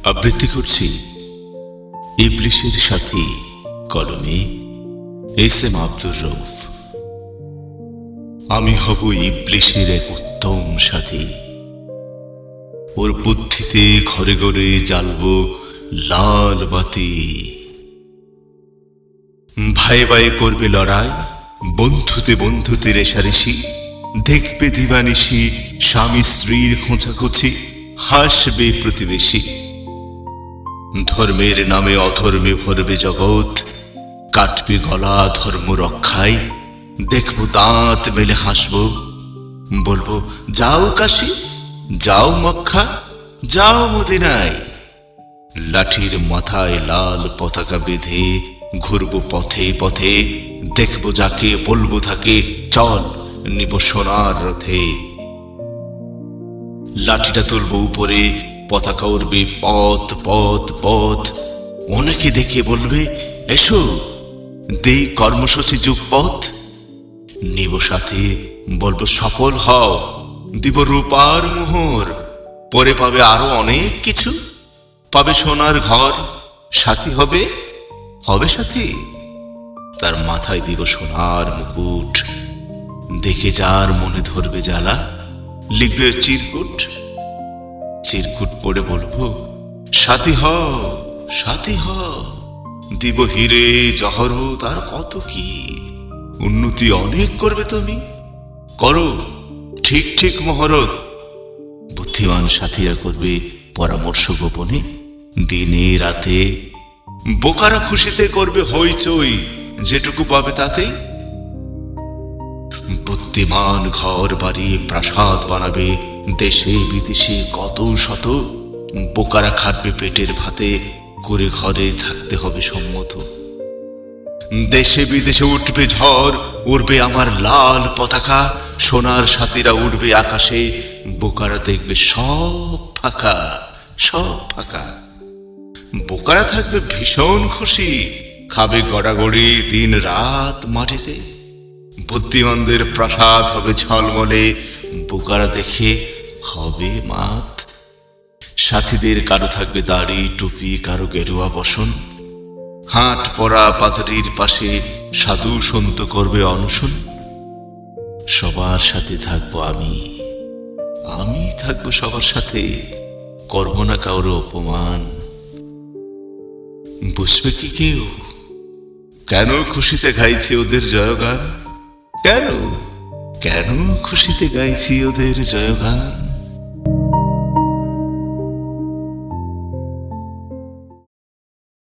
আবৃত্তি করছি ইবলিশের সাথী, কলমে এস.এম. আব্দুর রউফ। আমি হব ইবলিশের এক উত্তম সাথী, ওর বুদ্ধিতে ঘরে ঘরে জ্বালব লাল বাতি। ভাই ভাই করবে লড়াই, বন্ধুতে বন্ধুতে রেশারেশি, দেখবে দিবানিশি স্বামী স্ত্রীর খোঁচাখুচি, হাসবে প্রতিবেশী। ধর্মের নামে অধর্মে ভরবে জগৎ, কাটবে গলা ধর্ম রক্ষায়। দেখব দাঁত মেলে হাসব, বলবো যাও কাশী, যাও মক্কা, যাও মদিনায়। লাঠির মাথায় লাল পতাকা বেঁধে ঘুরব পথে পথে, দেখব যাকে বলবো তাকে চল নিব সোনার রথে। লাঠিটা তুলব উপরে, পতাকা উড়বে পথ পথ পথ। অনেকে দেখে বলবে এসো দেই কর্মসূচি যুগপথ। নিব সাথে, বলবো সফল হও, দিব রূপার মোহর। পরে পাবে আরো অনেক কিছু, পাবে সোনার ঘর। সাথী হবে, হবে সাথী, তার মাথায় দিব সোনার মুকুট। দেখে যার মনে ধরবে জ্বালা, লিখবে চিরকুট। চিরকুট পড়ে বলবো সাথী হও, সাথী হও, দিব হিরে জহরত আর কত কি। উন্নতি অনেক করবে তুমি, করো ঠিক ঠিক মহরত। বুদ্ধিমান সাথীরা করবে পরামর্শ গোপনে, দিনে রাতে। বোকারা খুশিতে করবে হইচই, যেটুকু পাবে তাতে। বুদ্ধিমান ঘর বাড়ি প্রাসাদ বানাবে, দেশে বিদেশে কত শত। বোকারা খাটবে পেটের ভাতে, করে ঘরে থাকতে হবে সম্মত। দেশে বিদেশে উঠবে ঝড়, উড়বে আমার লাল পতাকা। সোনার সাথীরা উঠবে আকাশে, বোকারা দেখবে সব ফাঁকা, সব ফাঁকা। বোকারা থাকবে ভীষণ খুশি, খাবে গড়াগড়ি দিন রাত মাটিতে। বুদ্ধিমানদের প্রাসাদ হবে ঝলমলে, বোকারা দেখে হবে মাত। সাথীদের কারো থাকবে দাড়ি টুপি, কারো গেরুয়া বসন। হাট পরা পাদরির পাশে সাধু সন্ত করবে অনশন। সবার সাথে থাকবো আমি, আমি থাকবো সবার সাথে, করব না কারো অপমান। বুঝবে কি কেউ কেন খুশিতে গাইছি ওদের জয়গান? কেন কেন খুশিতে গাইছি ওদের জয়গান?